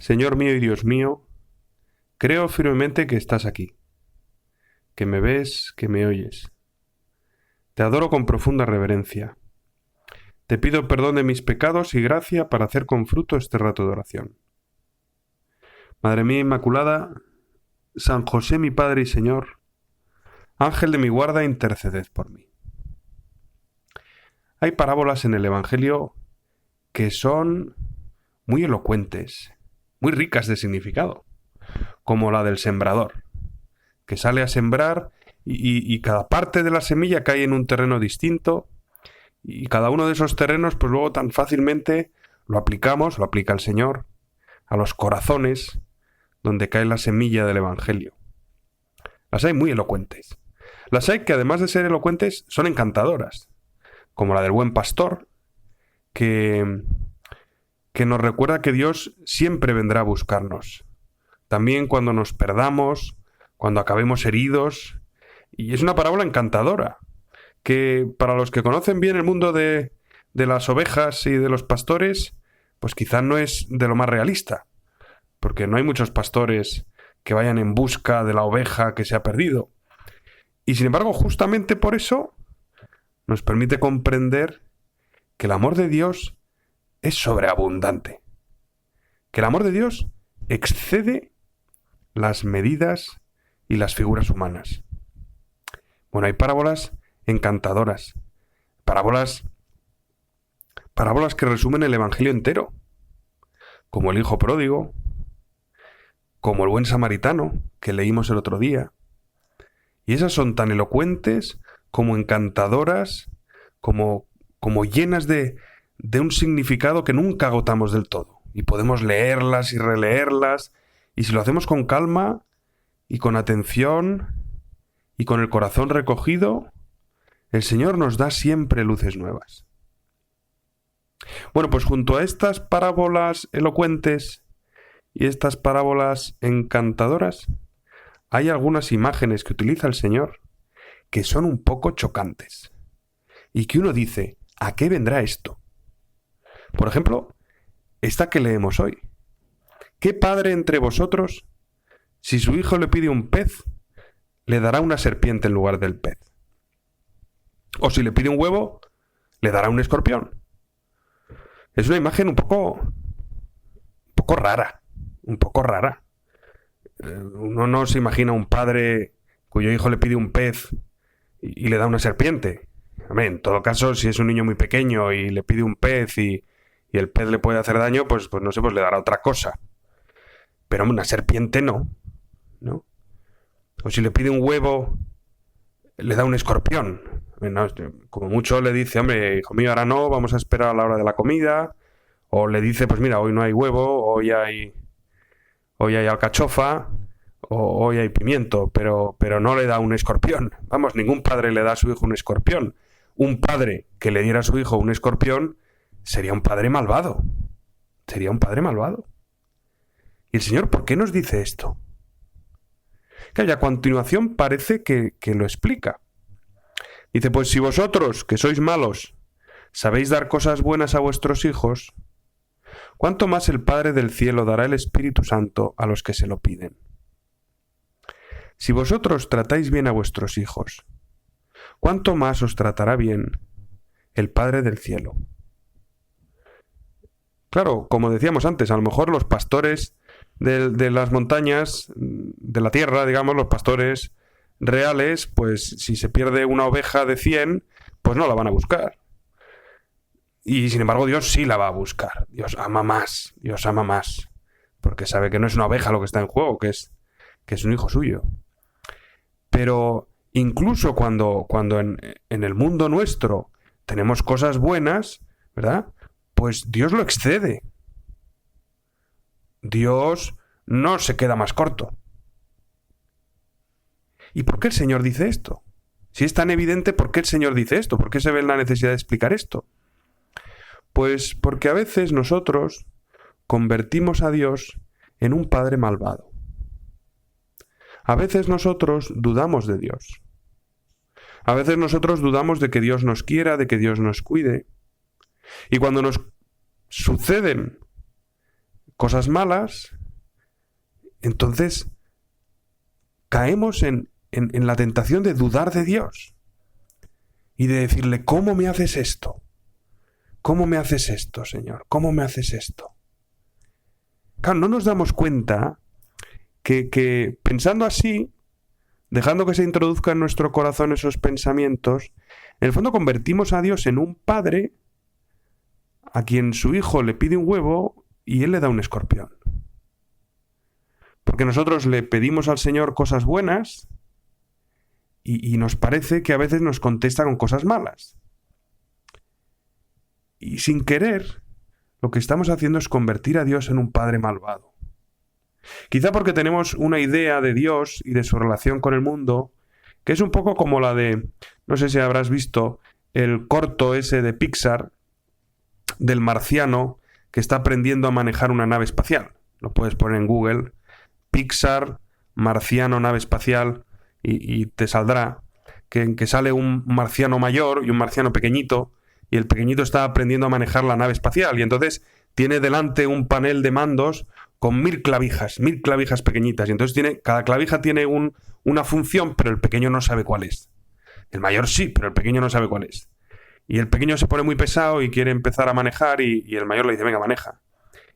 Señor mío y Dios mío, creo firmemente que estás aquí, que me ves, que me oyes. Te adoro con profunda reverencia. Te pido perdón de mis pecados y gracia para hacer con fruto este rato de oración. Madre mía Inmaculada, San José mi Padre y Señor, Ángel de mi guarda, interceded por mí. Hay parábolas en el Evangelio que son muy elocuentes, muy ricas de significado, como la del sembrador, que sale a sembrar y cada parte de la semilla cae en un terreno distinto, y cada uno de esos terrenos pues luego tan fácilmente lo aplica el Señor a los corazones donde cae la semilla del Evangelio. Las hay muy elocuentes. Las hay que además de ser elocuentes son encantadoras, como la del buen pastor, que nos recuerda que Dios siempre vendrá a buscarnos, también cuando nos perdamos, cuando acabemos heridos. Y es una parábola encantadora, que para los que conocen bien el mundo de las ovejas y de los pastores, pues quizá no es de lo más realista, porque no hay muchos pastores que vayan en busca de la oveja que se ha perdido. Y sin embargo, justamente por eso nos permite comprender que el amor de Dios es sobreabundante, que el amor de Dios excede las medidas y las figuras humanas. Bueno, hay parábolas encantadoras, parábolas que resumen el Evangelio entero, como el hijo pródigo, como el buen samaritano que leímos el otro día. Y esas son tan elocuentes como encantadoras, como llenas de un significado que nunca agotamos del todo. Y podemos leerlas y releerlas, y si lo hacemos con calma y con atención y con el corazón recogido, el Señor nos da siempre luces nuevas. Bueno, pues junto a estas parábolas elocuentes y estas parábolas encantadoras, hay algunas imágenes que utiliza el Señor que son un poco chocantes y que uno dice, ¿a qué vendrá esto? Por ejemplo, esta que leemos hoy. ¿Qué padre entre vosotros, si su hijo le pide un pez, le dará una serpiente en lugar del pez? O si le pide un huevo, le dará un escorpión. Es una imagen un poco rara. Uno no se imagina un padre cuyo hijo le pide un pez y le da una serpiente. Hombre, en todo caso, si es un niño muy pequeño y le pide un pez y el pez le puede hacer daño, pues no sé, pues le dará otra cosa. Pero una serpiente no. O si le pide un huevo, le da un escorpión. No, como mucho le dice, hombre, hijo mío, ahora no, vamos a esperar a la hora de la comida. O le dice, pues mira, hoy no hay huevo, hoy hay alcachofa, o hoy hay pimiento, pero no le da un escorpión. Vamos, ningún padre le da a su hijo un escorpión. Un padre que le diera a su hijo un escorpión sería un padre malvado. ¿Y el Señor por qué nos dice esto? Que a continuación parece que lo explica. Dice, pues si vosotros, que sois malos, sabéis dar cosas buenas a vuestros hijos, ¿cuánto más el Padre del cielo dará el Espíritu Santo a los que se lo piden? Si vosotros tratáis bien a vuestros hijos, ¿cuánto más os tratará bien el Padre del cielo? Claro, como decíamos antes, a lo mejor los pastores de las montañas, de la tierra, digamos, los pastores reales, pues si se pierde una oveja de 100, pues no la van a buscar. Y sin embargo Dios sí la va a buscar. Dios ama más, porque sabe que no es una oveja lo que está en juego, que es un hijo suyo. Pero incluso cuando en el mundo nuestro tenemos cosas buenas, ¿verdad? Pues Dios lo excede. Dios no se queda más corto. ¿Y por qué el Señor dice esto? Si es tan evidente, ¿por qué el Señor dice esto? ¿Por qué se ve la necesidad de explicar esto? Pues porque a veces nosotros convertimos a Dios en un padre malvado. A veces nosotros dudamos de Dios. A veces nosotros dudamos de que Dios nos quiera, de que Dios nos cuide. Y cuando nos suceden cosas malas, entonces caemos en la tentación de dudar de Dios y de decirle, ¿cómo me haces esto? ¿Cómo me haces esto, Señor? ¿Cómo me haces esto? Claro, no nos damos cuenta que pensando así, dejando que se introduzca en nuestro corazón esos pensamientos, en el fondo convertimos a Dios en un padre a quien su hijo le pide un huevo y él le da un escorpión. Porque nosotros le pedimos al Señor cosas buenas y nos parece que a veces nos contesta con cosas malas. Y sin querer, lo que estamos haciendo es convertir a Dios en un padre malvado. Quizá porque tenemos una idea de Dios y de su relación con el mundo que es un poco como la de, no sé si habrás visto, el corto ese de Pixar del marciano que está aprendiendo a manejar una nave espacial. Lo puedes poner en Google, Pixar, marciano, nave espacial, y te saldrá que sale un marciano mayor y un marciano pequeñito, y el pequeñito está aprendiendo a manejar la nave espacial, y entonces tiene delante un panel de mandos con 1000 clavijas pequeñitas, y entonces cada clavija tiene una función, pero el pequeño no sabe cuál es. El mayor sí, pero el pequeño no sabe cuál es. Y el pequeño se pone muy pesado y quiere empezar a manejar, y el mayor le dice, venga, maneja.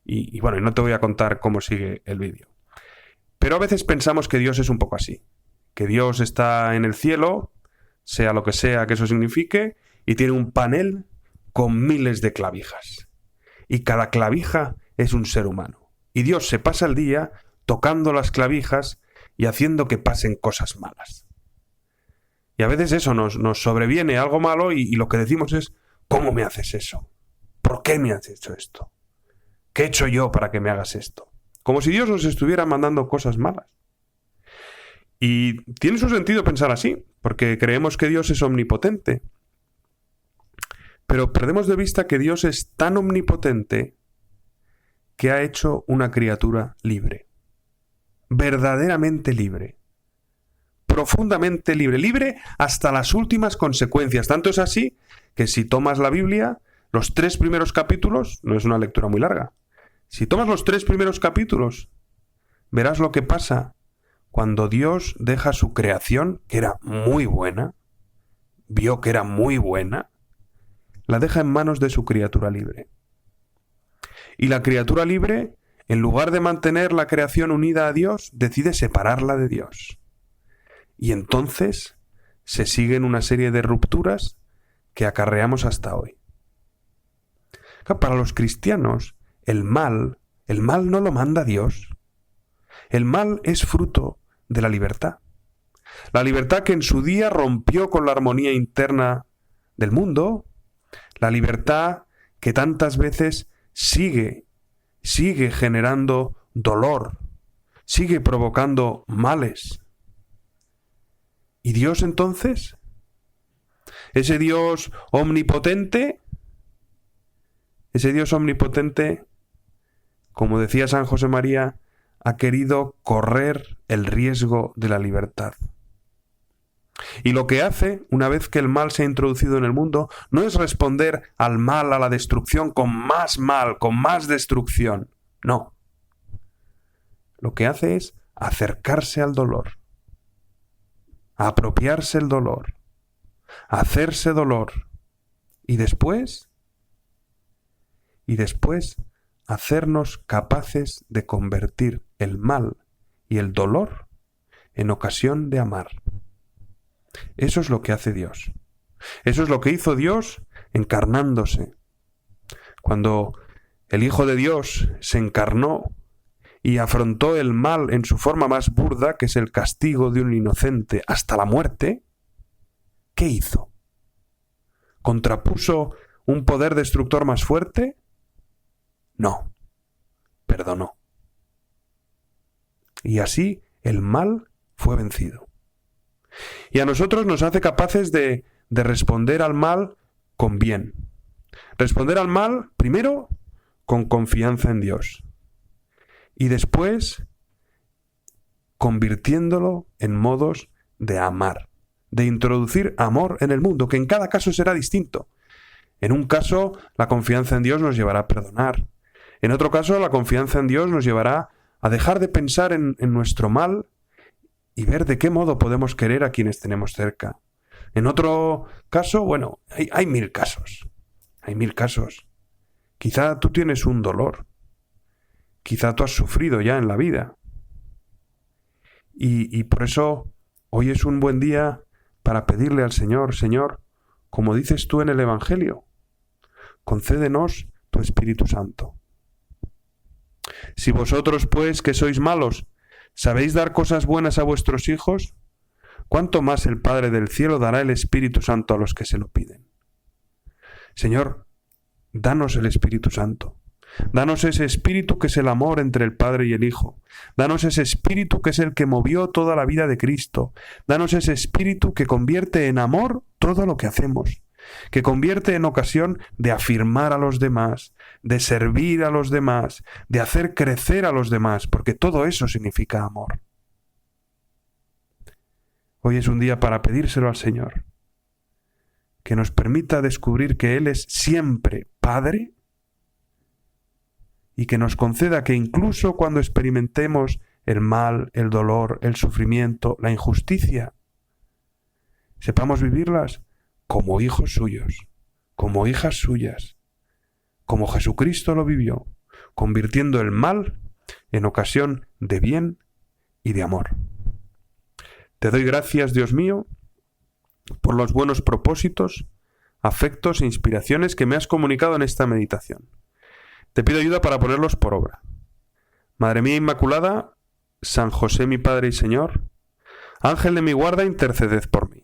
Y bueno, y no te voy a contar cómo sigue el vídeo. Pero a veces pensamos que Dios es un poco así, que Dios está en el cielo, sea lo que sea que eso signifique, y tiene un panel con miles de clavijas. Y cada clavija es un ser humano. Y Dios se pasa el día tocando las clavijas y haciendo que pasen cosas malas. Y a veces eso nos sobreviene algo malo y lo que decimos es, ¿cómo me haces eso? ¿Por qué me has hecho esto? ¿Qué he hecho yo para que me hagas esto? Como si Dios nos estuviera mandando cosas malas. Y tiene su sentido pensar así, porque creemos que Dios es omnipotente. Pero perdemos de vista que Dios es tan omnipotente que ha hecho una criatura libre. Verdaderamente libre. Profundamente libre. Libre hasta las últimas consecuencias. Tanto es así que si tomas la Biblia, los 3 primeros capítulos, no es una lectura muy larga, si tomas los 3 primeros capítulos, verás lo que pasa cuando Dios deja su creación, que era muy buena, vio que era muy buena, la deja en manos de su criatura libre. Y la criatura libre, en lugar de mantener la creación unida a Dios, decide separarla de Dios. Y entonces se siguen una serie de rupturas que acarreamos hasta hoy. Para los cristianos, el mal no lo manda Dios. El mal es fruto de la libertad. La libertad que en su día rompió con la armonía interna del mundo, la libertad que tantas veces sigue generando dolor, sigue provocando males. ¿Y Dios entonces? Ese Dios omnipotente, como decía San José María, ha querido correr el riesgo de la libertad. Y lo que hace, una vez que el mal se ha introducido en el mundo, no es responder al mal, a la destrucción, con más mal, con más destrucción. No. Lo que hace es acercarse al dolor, apropiarse el dolor, hacerse dolor, y después hacernos capaces de convertir el mal y el dolor en ocasión de amar. Eso es lo que hace Dios. Eso es lo que hizo Dios encarnándose. Cuando el Hijo de Dios se encarnó y afrontó el mal en su forma más burda, que es el castigo de un inocente hasta la muerte, ¿qué hizo? ¿Contrapuso un poder destructor más fuerte? No, perdonó. Y así el mal fue vencido. Y a nosotros nos hace capaces de responder al mal con bien. Responder al mal, primero, con confianza en Dios. Y después, convirtiéndolo en modos de amar. De introducir amor en el mundo, que en cada caso será distinto. En un caso, la confianza en Dios nos llevará a perdonar. En otro caso, la confianza en Dios nos llevará a dejar de pensar en nuestro mal y ver de qué modo podemos querer a quienes tenemos cerca. En otro caso, bueno, hay mil casos. Hay mil casos. Quizá tú tienes un dolor. Quizá tú has sufrido ya en la vida. Y por eso hoy es un buen día para pedirle al Señor, Señor, como dices tú en el Evangelio, concédenos tu Espíritu Santo. Si vosotros, pues, que sois malos, sabéis dar cosas buenas a vuestros hijos, ¿cuánto más el Padre del cielo dará el Espíritu Santo a los que se lo piden? Señor, danos el Espíritu Santo. Danos ese Espíritu que es el amor entre el Padre y el Hijo. Danos ese Espíritu que es el que movió toda la vida de Cristo. Danos ese Espíritu que convierte en amor todo lo que hacemos, que convierte en ocasión de afirmar a los demás, de servir a los demás, de hacer crecer a los demás, porque todo eso significa amor. Hoy es un día para pedírselo al Señor, que nos permita descubrir que Él es siempre Padre y que nos conceda que incluso cuando experimentemos el mal, el dolor, el sufrimiento, la injusticia, sepamos vivirlas como hijos suyos, como hijas suyas, como Jesucristo lo vivió, convirtiendo el mal en ocasión de bien y de amor. Te doy gracias, Dios mío, por los buenos propósitos, afectos e inspiraciones que me has comunicado en esta meditación. Te pido ayuda para ponerlos por obra. Madre mía Inmaculada, San José mi Padre y Señor, Ángel de mi guarda, interceded por mí.